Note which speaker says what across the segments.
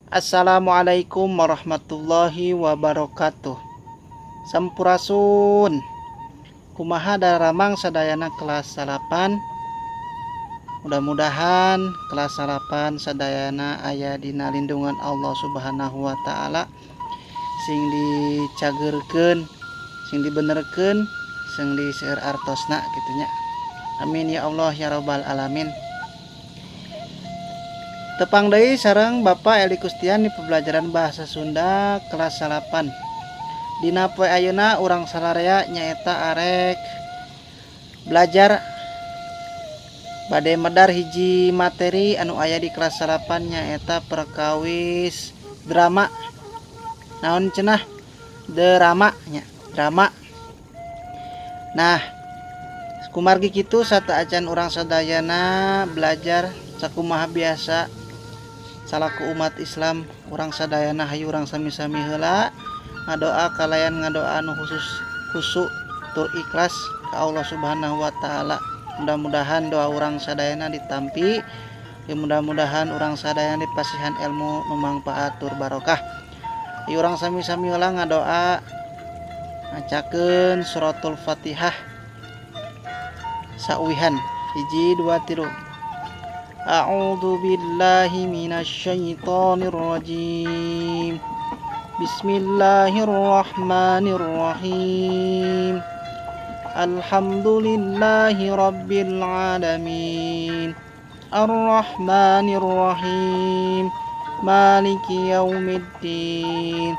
Speaker 1: Assalamualaikum warahmatullahi wabarakatuh. Sampurasun. Kumaha daramang sadayana kelas 8. Mudah-mudahan kelas 8 sadayana aya dina lindungan Allah Subhanahu wa taala, sing dicagerkeun, sing dibenerkeun, sing diseueur artosna gitunya. Amin ya Allah ya rabbal alamin. Tepang deui sareng Bapak Eli Kustian di pembelajaran bahasa Sunda kelas 8. Dina poe ayeuna urang sararea nyaeta arek belajar bade medar hiji materi anu aya di kelas 8 nyaeta perkawis drama. Naon cenah? Drama nya, drama. Nah, kumargi kitu sataacan urang sadayana belajar sakumaha biasa salaku umat Islam urang sadayana hayu urang sami-sami heula ngadoa kalayan ngadoa anu khusus tur ikhlas ka Allah Subhanahu wa taala. Mudah-mudahan doa urang sadayana ditampi, mudah-mudahan urang sadayana dipasihan ilmu nu mangpaat tur barokah. Ieu urang sami-sami heula ngadoa macakeun suratul Fatihah sauwihan 1 2 3. A'udzu billahi minasyaitonir rajim. Bismillahirrahmanirrahim. Alhamdulillahi rabbil alamin. Arrahmanirrahim. Maliki yaumiddin.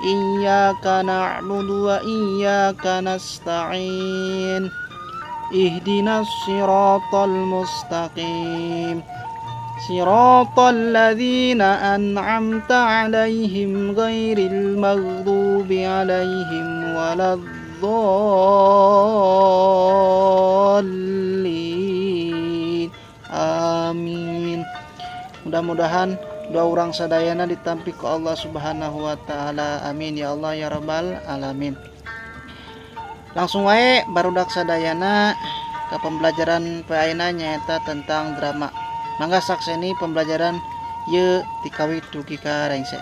Speaker 1: Iyyaka na'budu wa iyyaka nasta'in. Ihdinas siratal mustaqim. Siratal ladzina an'amta 'alaihim ghairil maghdubi 'alaihim waladdallin. Amin. Mudah-mudahan doa urang sadayana ditampi ku Allah Subhanahu wa taala. Amin ya Allah ya rabbal alamin. Langsung wae barudak sadayana ke pembelajaran ayeuna nyaeta tentang drama. Mangga sakseni pembelajaran ye tikawit dugi ka rengse.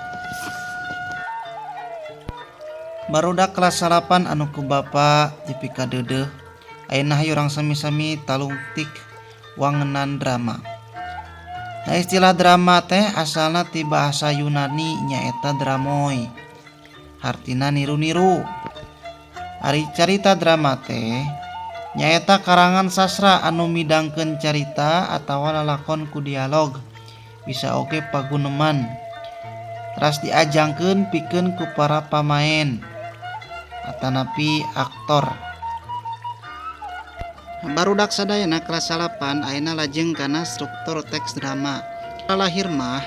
Speaker 1: Barudak kelas 8 anu ku Bapa jipika deudeuh. Ayeuna hayu urang sami-sami talungtik wangenan drama. Nah, istilah drama teh asalna ti bahasa Yunani nyaeta dramoi. Artina niru-niru. Ari carita drama teh nyaeta karangan sastra anu midangkeun carita atawa lalakon ku dialog, bisa oge paguneman, teras diajangkeun pikeun ku para pamain atanapi aktor. Barudak sadayana kelas 8 ayeuna lajeng kana struktur teks drama. Lahir mah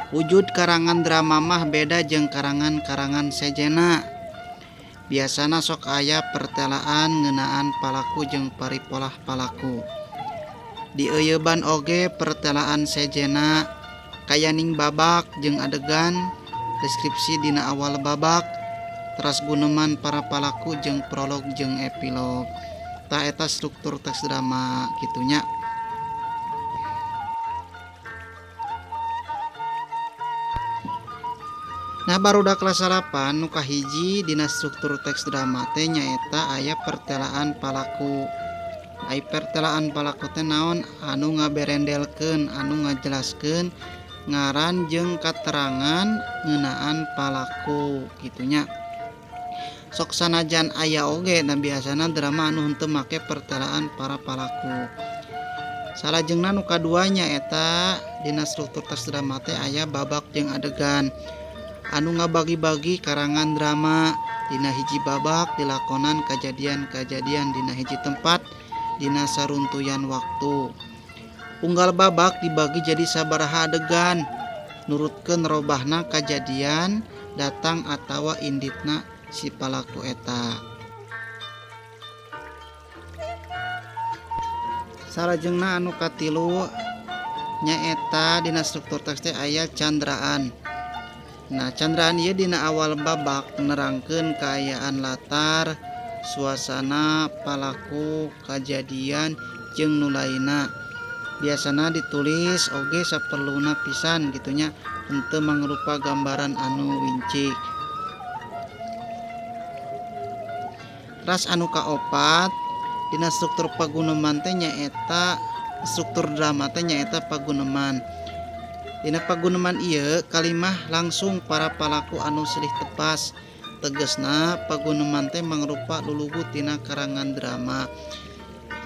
Speaker 1: wujud karangan drama mah beda jeung karangan-karangan sejena. Biasana sok aya pertelaan ngeunaan palaku jeung paripolah palaku. Dieuyeban oge pertelaan sejena kayaning babak jeung adegan, deskripsi dina awal babak, teras guneman para palaku jeung prolog jeung epilog. Ta eta struktur teks drama kitunya. Nah, barudak kelas 8 nu kahiji dina struktur teks drama teh nyaeta aya pertelaan palaku. Ai pertelaan palaku teh naon? Anu ngaberendelkeun, anu ngajelaskeun ngaran jeung katerangan ngeunaan palaku kitunya. Sok sanajan aya oge na biasana drama anu henteu make pertelaan para palaku. Salajengna nu kadua nyaeta dina struktur teks drama teh aya babak jeung adegan. Anu ngabagi-bagi karangan drama dina hiji babak dilakonan kajadian-kajadian dina hiji tempat dina saruntuyan waktu. Unggal babak dibagi jadi sabaraha adegan nurutkeun robahna kajadian datang atawa inditna si palaku eta. Salajengna anu katilu nyaeta dina struktur teks teh aya candraan. Nah, candraan ieu dina awal babak nerangkeun kaayaan latar, suasana, palaku, kajadian jeung nu lainna. Biasana ditulis oge saperluna pisan gitunya henteu mangrupa gambaran anu wincik. Ras anu kaopat dina struktur paguneman teh nyaeta struktur drama teh nyaeta paguneman. Dina paguneman ieu kalimah langsung para palaku anu silih tepas. Tegesna paguneman teh mangrupa luluhut tina karangan drama.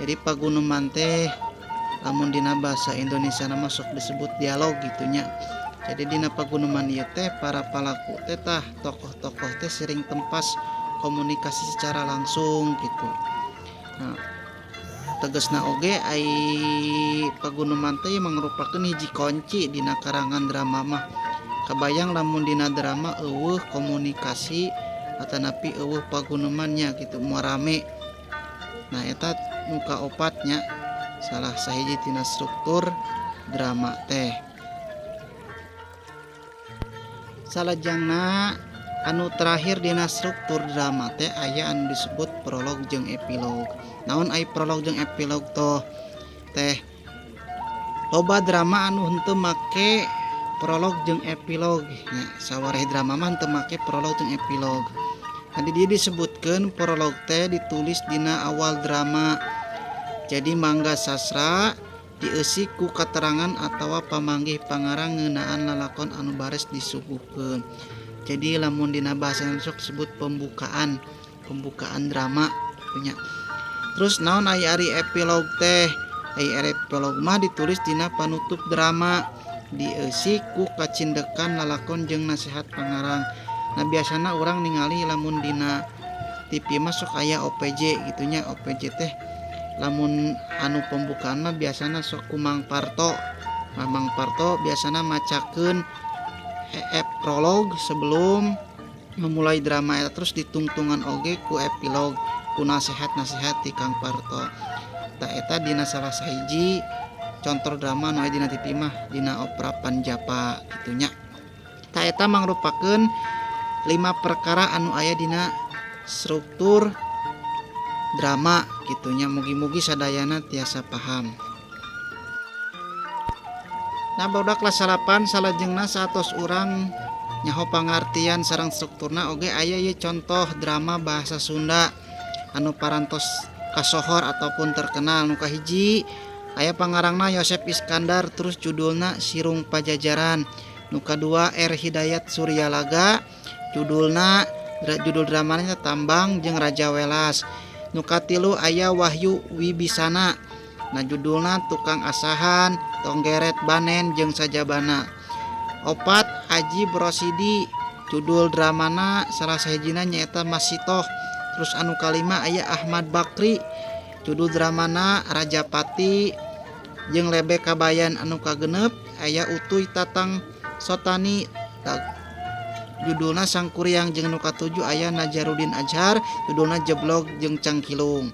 Speaker 1: Jadi paguneman teh lamun dina bahasa Indonesia nama sok disebut dialog gitunya. Jadi dina paguneman ieu teh para palaku teh tah tokoh-tokoh teh sering tempas komunikasi secara langsung gitu. Nah, tegesna oge ai paguneman teh mangrupakeun hiji kunci dina karangan drama mah. Kabayang lamun dina drama eueuh komunikasi atanapi eueuh pagunemannya gitu moal rame. Nah eta nu kaopatnya salah sahiji tina struktur drama teh. Salajengna anu terakhir dina struktur drama teh aya anu disebut prolog jeung epilog. Naon ai prolog jeung epilog toh? Teh loba drama anu henteu make prolog jeung epilog. Nya sawareh drama mah henteu make prolog jeung epilog. Tadi dia disebutkeun prolog teh ditulis dina awal drama. Jadi mangga sastra dieusi ku katerangan atawa pamanggih pangarang ngeunaan lalakon anu bares disuguhkeun. Jadi lamun dina bahasa Indonesia disebut pembukaan drama punya. Terus naon aya ari epilog teh? Ari epilog mah ditulis dina panutup drama, dieusi ku kacindekan lalakon jeung nasihat pangarang. Nah biasana orang ningali lamun dina TV mah sok aya OPJ gitunya. OPJ teh lamun anu pembukaan mah biasana sok ku Mang Parto. Mang Parto biasana macakeun prolog sebelum memulai drama eta, terus ditungtungan oge ku epilog ku nasihat-nasihat ti Kang Parto. Tah eta dina salah sahiji contoh drama nu aya dina TV mah dina Opera Panjapa gitunya. Tah eta mangrupakeun 5 perkara anu aya dina struktur drama gitunya. Mugi-mugi sadayana tiasa paham. Nah barudak kelas 8 salajengna satos urang nyaho pangartian sareng strukturna oge aya ye contoh drama bahasa Sunda anu parantos kasohor ataupun terkenal. Nu kahiji aya pangarangna Yosep Iskandar, terus judulna Sirung Pajajaran. Nu kadua R Hidayat Suryalaga, judul dramanya Tambang jeung Raja Welas. Nu katilu aya Wahyu Wibisana, nah judulna Tukang Asahan, Tonggeret Banen jeung Sajabana. Opat Haji Brosidi, judul dramana salah sahijina nyaeta Masitoh. Terus anu kalima aya Ahmad Bakri, judul dramana Rajapati jeung Lebe Kabayan. Anu kagenep aya Utuy Tatang Sotani, judulna Sangkuriang. Jeung anu katujuh aya Najarudin Ajhar, judulna Jeblog jeung Cangkilung.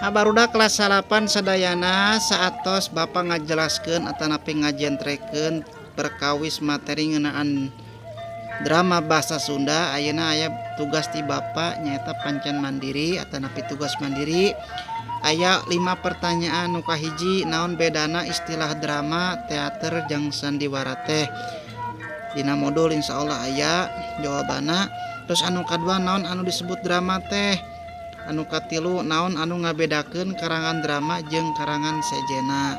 Speaker 1: Barudak kelas 8 sadayana saatos Bapak ngajelaskeun atanapi ngajentrekeun perkawis materi ngeunaan drama bahasa Sunda. Ayeuna aya tugas ti Bapak nyaeta pancen mandiri atanapi tugas mandiri. Aya 5 pertanyaan. Nu kahiji naon bedana istilah drama, teater jeung sandiwara teh? Dina modul insyaallah aya jawabana. Terus anu kadua naon anu disebut drama teh? Anu katilu naon anu ngabedakeun karangan drama jeung karangan sejena?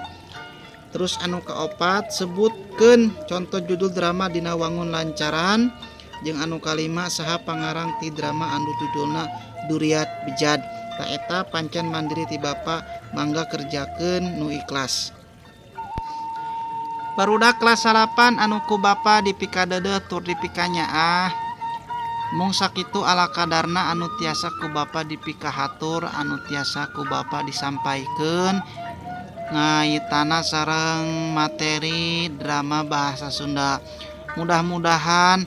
Speaker 1: Terus anu kaopat sebutkeun contoh judul drama dina wangun lancaran. Jeung anu kalima saha pangarang ti drama anu judulna Duriat Bejad. Tah eta pancen mandiri ti Bapak, mangga kerjakeun nu ikhlas. Barudak kelas 8 anu ku Bapak dipikadeudeuh tur dipikanyaah. Mung sakitu ala kadarna anu tiasa ku Bapak dipikahatur, anu tiasa ku Bapak disampaikeun ngaitana sareng materi drama bahasa Sunda. Mudah-mudahan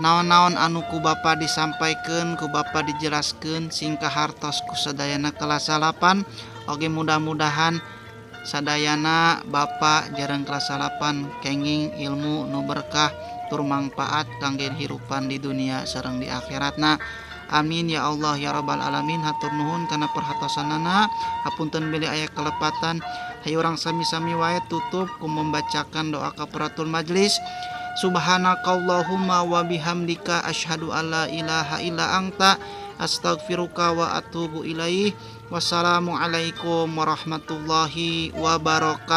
Speaker 1: naon-naon anu ku Bapak disampaikeun, ku Bapak dijelaskeun singkah hartos ku sadayana kelas 8. Oge mudah-mudahan sadayana Bapak jarang kelas 8 kenging ilmu nu berkah tur mangpaat kangge hirupan di dunia sareng di akhiratna. Amin ya Allah ya rabbal alamin. Hatur nuhun kana perhatosanana. Hapunten beli aya kelepatan. Hayu urang sami-sami wae tutup ku membacakan doa kafaratul majlis. Subhanakallahumma wa bihamdika asyhadu alla ilaha illa anta astaghfiruka wa atubu ilaih. Wassalamualaikum warahmatullahi wabarakatuh.